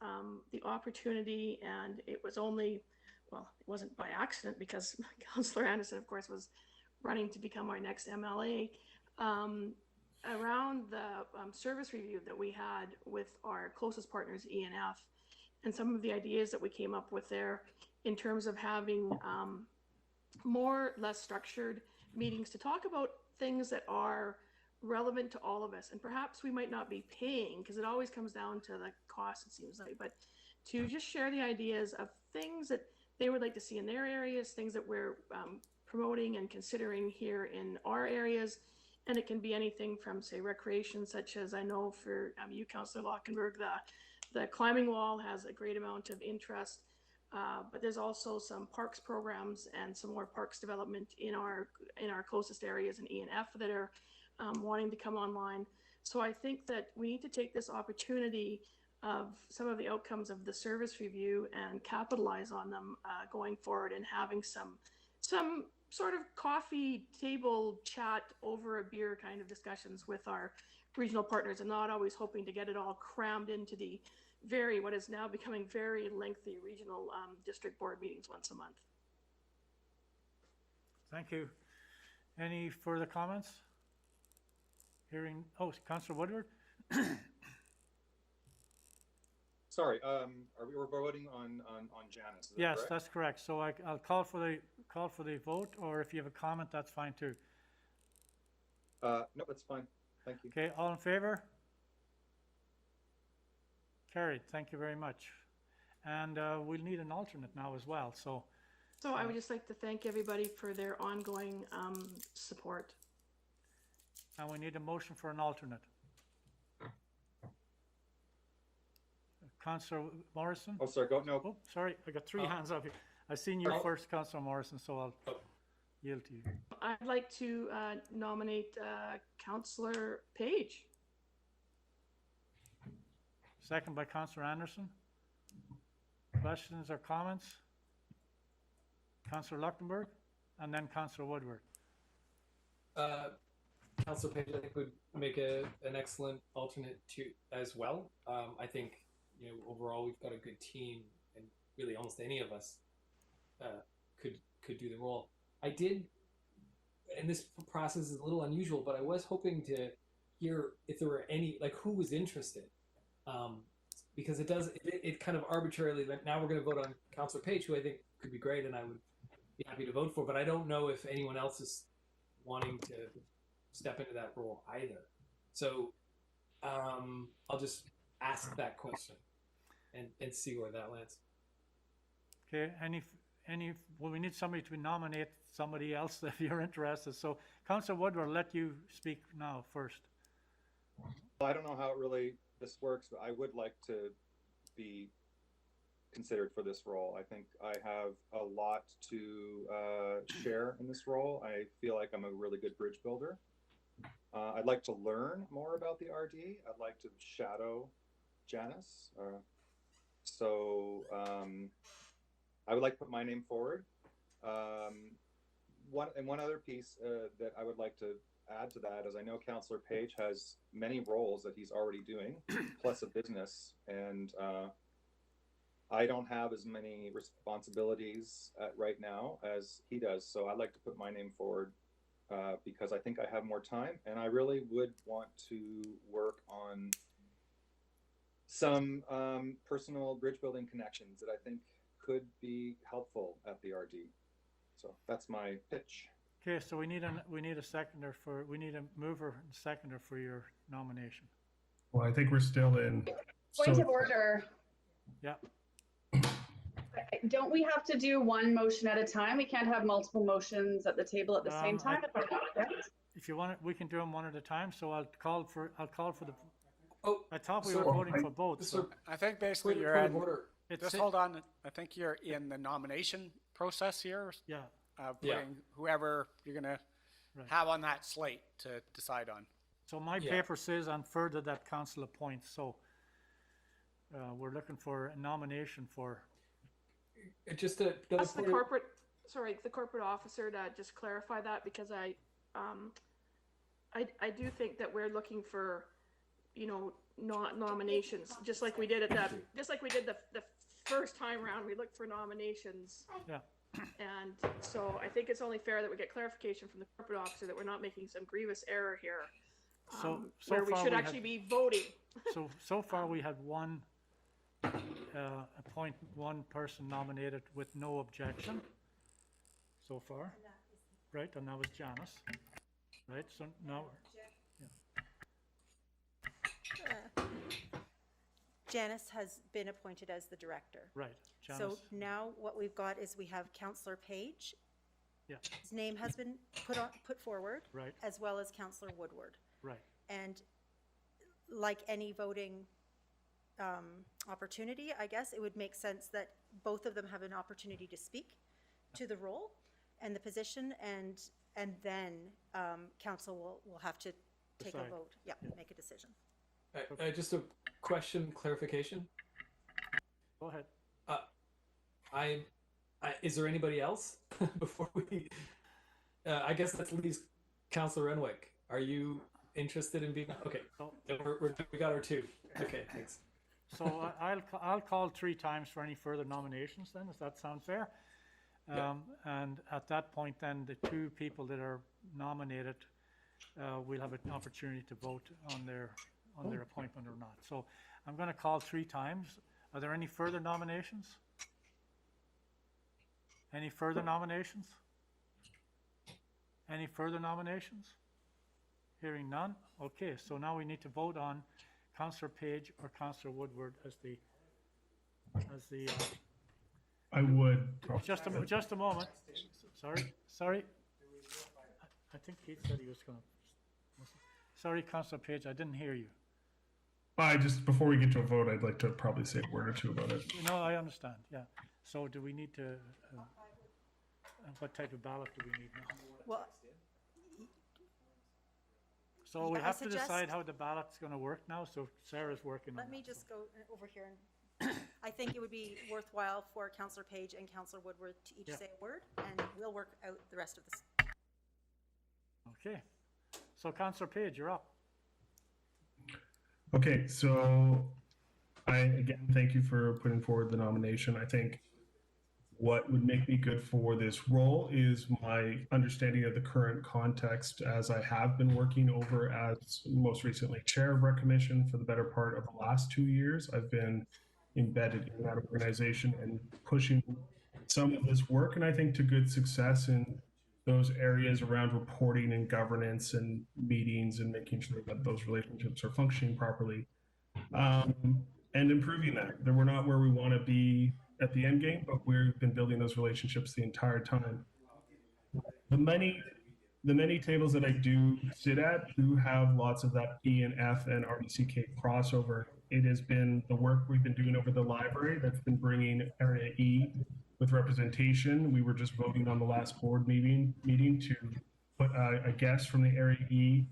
the opportunity, and it was only, well, it wasn't by accident because Councillor Anderson, of course, was running to become our next MLA, around the service review that we had with our closest partners, ENF, and some of the ideas that we came up with there in terms of having less structured meetings to talk about things that are relevant to all of us. And perhaps we might not be paying, because it always comes down to the cost, it seems like, but to just share the ideas of things that they would like to see in their areas, things that we're promoting and considering here in our areas. And it can be anything from, say, recreation, such as I know for you, Councillor Lockenberg, the climbing wall has a great amount of interest. But there's also some parks programs and some more parks development in our closest areas in ENF that are wanting to come online. So I think that we need to take this opportunity of some of the outcomes of the service review and capitalize on them going forward, and having some sort of coffee table chat over a beer kind of discussions with our regional partners, and not always hoping to get it all crammed into the what is now becoming very lengthy regional district board meetings once a month. Thank you. Any further comments? Hearing, oh, Councillor Woodward? Sorry, we're voting on Janice, is that Yes, correct? that's correct. So I'll call for the vote, or if you have a comment, that's fine too. No, that's fine. Thank you. Okay, all in favor? Carried. Thank you very much. And we'll need an alternate now as well, so. So I would just like to thank everybody for their ongoing support. And we need a motion for an alternate. Councillor Morrison? Oh, sorry, no. Oh, sorry, I got three hands up here. I seen you first, Councillor Morrison, so I'll yield to you. I'd like to nominate Councillor Page. Second by Councillor Anderson. Questions or comments? Councillor Luchtenberg, and then Councillor Woodward. Councillor Page, I think would make an excellent alternate to as well. I think, you know, overall we've got a good team, and really almost any of us could do the role. I did, and this process is a little unusual, but I was hoping to hear if there were any, like, who was interested, because it kind of arbitrarily, now we're going to vote on Councillor Page, who I think could be great, and I would be happy to vote for, but I don't know if anyone else is wanting to step into that role either. So I'll just ask that question and see where that lands. Okay, well, we need somebody to nominate somebody else if you're interested. So Councillor Woodward, I'll let you speak now first. I don't know how this works, but I would like to be considered for this role. I think I have a lot to share in this role. I feel like I'm a really good bridge builder. I'd like to learn more about the RD. I'd like to shadow Janice. I would like to put my name forward. One other piece that I would like to add to that is I know Councillor Page has many roles that he's already doing, plus a business, and I don't have as many responsibilities right now as he does. So I'd like to put my name forward because I think I have more time, and I really would want to work on some personal bridge building connections that I think could be helpful at the RD. So that's my pitch. Okay, so we need a mover and seconder for your nomination. Well, I think we're still in. Point of order. Yeah. Don't we have to do one motion at a time? We can't have multiple motions at the table at the same time, if I'm not correct? If you want it, we can do them one at a time. So I'll call for the. Oh, I thought we were voting for both. So I think basically you're in. Just hold on. I think you're in the nomination process here. Yeah. Putting whoever you're gonna have on that slate to decide on. So my paper says on further that council appoints. So we're looking for a nomination for. Just to ask the corporate officer to just clarify that, because I do think that we're looking for, you know, not nominations, just like we did the first time round. We looked for nominations. Yeah. And so I think it's only fair that we get clarification from the corporate officer that we're not making some grievous error here, where we should actually be voting. So far we had one appoint one person nominated with no objection so far, right? And that was Janice, right? So now, Janice has been appointed as the director. Right. Janice. So now what we've got is we have Councillor Page. Yeah. His name has been put forward. Right. As well as Councillor Woodward. Right. And like any voting opportunity, I guess it would make sense that both of them have an opportunity to speak to the role and the position, and then council will have to take a vote. Yeah, make a decision. Just a question, clarification. Go ahead. Is there anybody else before we? I guess that leaves Councillor Renwick. Are you interested in being? Okay, we got our two. Okay, thanks. So I'll call 3 times for any further nominations then, if that sounds fair. And at that point, then the two people that are nominated will have an opportunity to vote on their appointment or not. So I'm going to call 3 times. Are there any further nominations? Any further nominations? Any further nominations? Hearing none. Okay, so now we need to vote on Councillor Page or Councillor Woodward as the I would. just a moment. Sorry. I think Keith said he was going to. Sorry, Councillor Page, I didn't hear you. Before we get to a vote, I'd like to probably say a word or two about it. No, I understand, yeah. So do we need to, what type of ballot do we need now? Well, So we I have to suggest- decide how the ballot's going to work now, so Sarah's working on let me that. just go over here and I think it would be worthwhile for Councillor Page and Councillor Woodward to each Yeah. say a word, and we'll work out the rest of this. Okay, so Councillor Page, you're up. Okay, so I again thank you for putting forward the nomination. I think what would make me good for this role is my understanding of the current context, as I have been working over as most recently chair of Rec Commission for the better part of the last 2 years. I've been embedded in that organization and pushing some of this work, and I think to good success in those areas around reporting and governance and meetings and making sure that those relationships are functioning properly, and improving that. We're not where we want to be at the end game, but we've been building those relationships the entire time. The many tables that I do sit at do have lots of that E and F and RDCK crossover. It has been the work we've been doing over the library that's been bringing Area E with representation. We were just voting on the last board meeting to put a guest from the Area E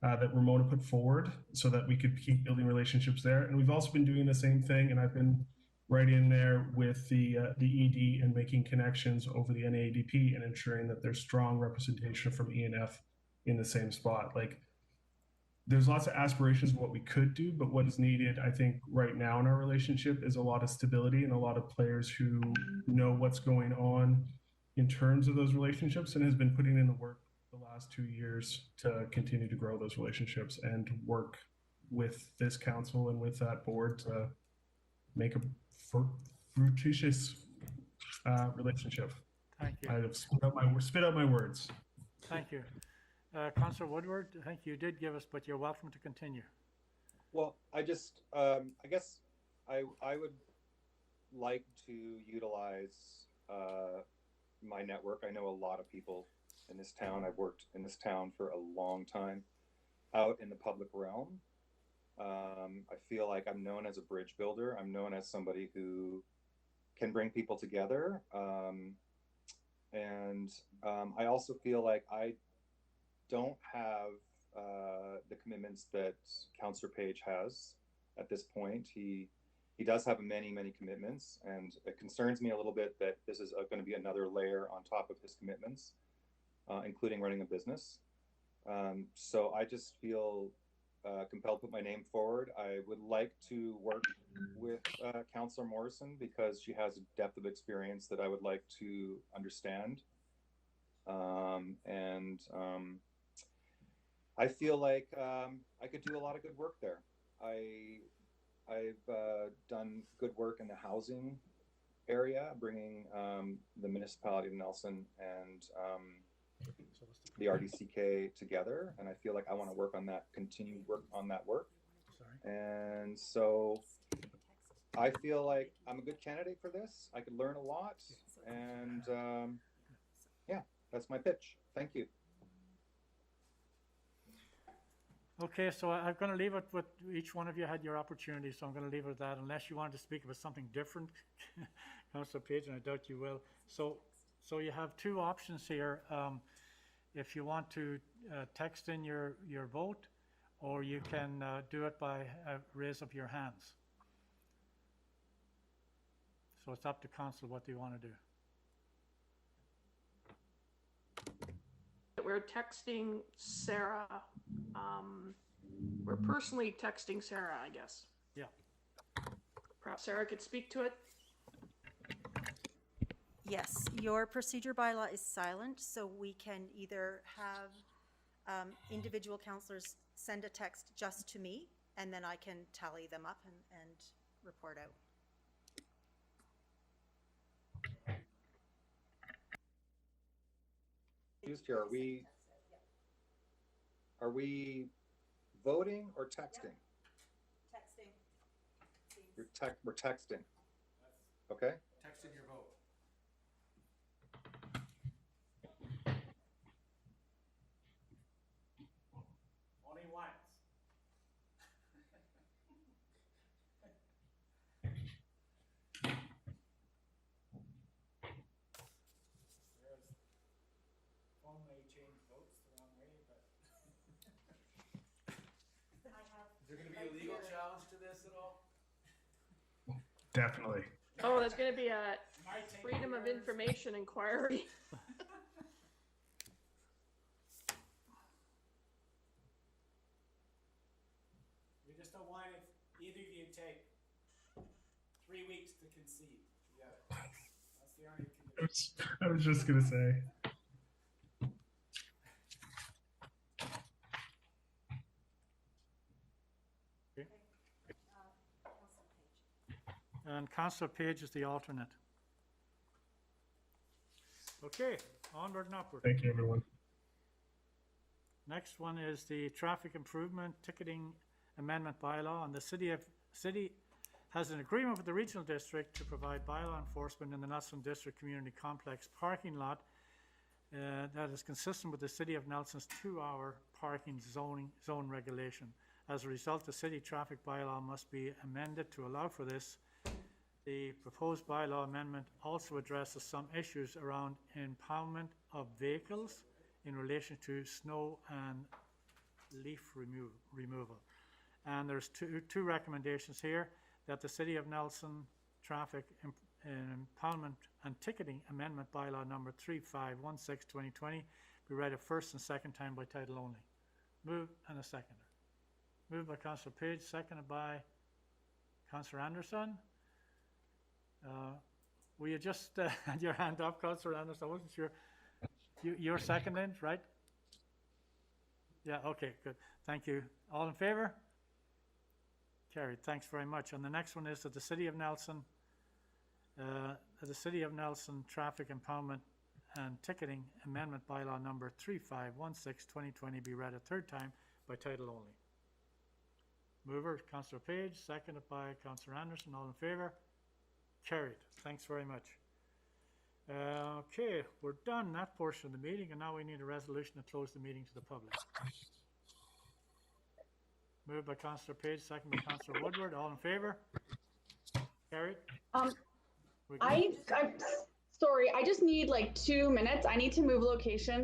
that Ramona put forward so that we could keep building relationships there. And we've also been doing the same thing, and I've been right in there with the ED and making connections over the NAADP and ensuring that there's strong representation from E and F in the same spot. Like, there's lots of aspirations of what we could do, but what is needed, I think, right now in our relationship is a lot of stability and a lot of players who know what's going on in terms of those relationships and has been putting in the work the last 2 years to continue to grow those relationships and work with this council and with that board to make a fruititious relationship. Thank you. I've spit out my words. Thank you. Councillor Woodward, I think you did give us, but you're welcome to continue. Well, I just, I guess I would like to utilize my network. I know a lot of people in this town. I've worked in this town for a long time out in the public realm. I feel like I'm known as a bridge builder. I'm known as somebody who can bring people together. And I also feel like I don't have the commitments that Councillor Page has at this point. He does have many commitments, and it concerns me a little bit that this is going to be another layer on top of his commitments, including running a business. So I just feel compelled to put my name forward. I would like to work with Councillor Morrison because she has a depth of experience that I would like to understand. I feel like I could do a lot of good work there. I've done good work in the housing area, bringing the municipality of Nelson and the RDCK together, and I feel like I want to work on that, continue work on that work. And so I feel like I'm a good candidate for this. I could learn a lot, and yeah, that's my pitch. Thank you. Okay, so I'm going to leave it with each one of you had your opportunity, so I'm going to leave it at that unless you wanted to speak about something different, Councillor Page, and I doubt you will. So you have two options here. If you want to text in your vote, or you can do it by raise of your hands. So it's up to council what they want to do. We're texting Sarah. We're personally texting Sarah, I guess. Yeah. Perhaps Sarah could speak to it. Yes, your procedure bylaw is silent, so we can either have individual counselors send a text just to me, and then I can tally them up and report out. Used here, are we voting or texting? Texting. We're texting. Okay. Texting your vote. Only once. Phone may change votes the wrong way, but. Is there gonna be a legal challenge to this at all? Definitely. Oh, there's gonna be a Might take Freedom of years. Information inquiry. We just don't want it, either of you take 3 weeks to concede together. That's the only condition. I was just gonna say. And Councillor Page is the alternate. Okay, onward and upward. Thank you, everyone. Next one is the Traffic Improvement Ticketing Amendment Bylaw, and the city has an agreement with the Regional District to provide bylaw enforcement in the Nelson District Community Complex parking lot that is consistent with the City of Nelson's 2-hour parking zone regulation. As a result, the city traffic bylaw must be amended to allow for this. The proposed bylaw amendment also addresses some issues around impoundment of vehicles in relation to snow and leaf removal. And there's two recommendations here, that the City of Nelson Traffic Impoundment and Ticketing Amendment Bylaw number 3516/2020 be read a first and second time by title only. Move and a seconder. Moved by Councillor Page, seconded by Councillor Anderson. Will you just had your hand up, Councillor Anderson? I wasn't sure. You're seconding, right? Yeah, okay, good. Thank you. All in favor? Carried. Thanks very much. And the next one is that the City of Nelson Traffic Impoundment and Ticketing Amendment Bylaw number 3516/2020 be read a third time by title only. Mover, Councillor Page, seconded by Councillor Anderson. All in favor? Carried. Thanks very much. Okay, we're done that portion of the meeting, and now we need a resolution to close the meeting to the public. Moved by Councillor Page, second by Councillor Woodward. All in favor? Carried. I'm sorry, I just need like 2 minutes. I need to move location.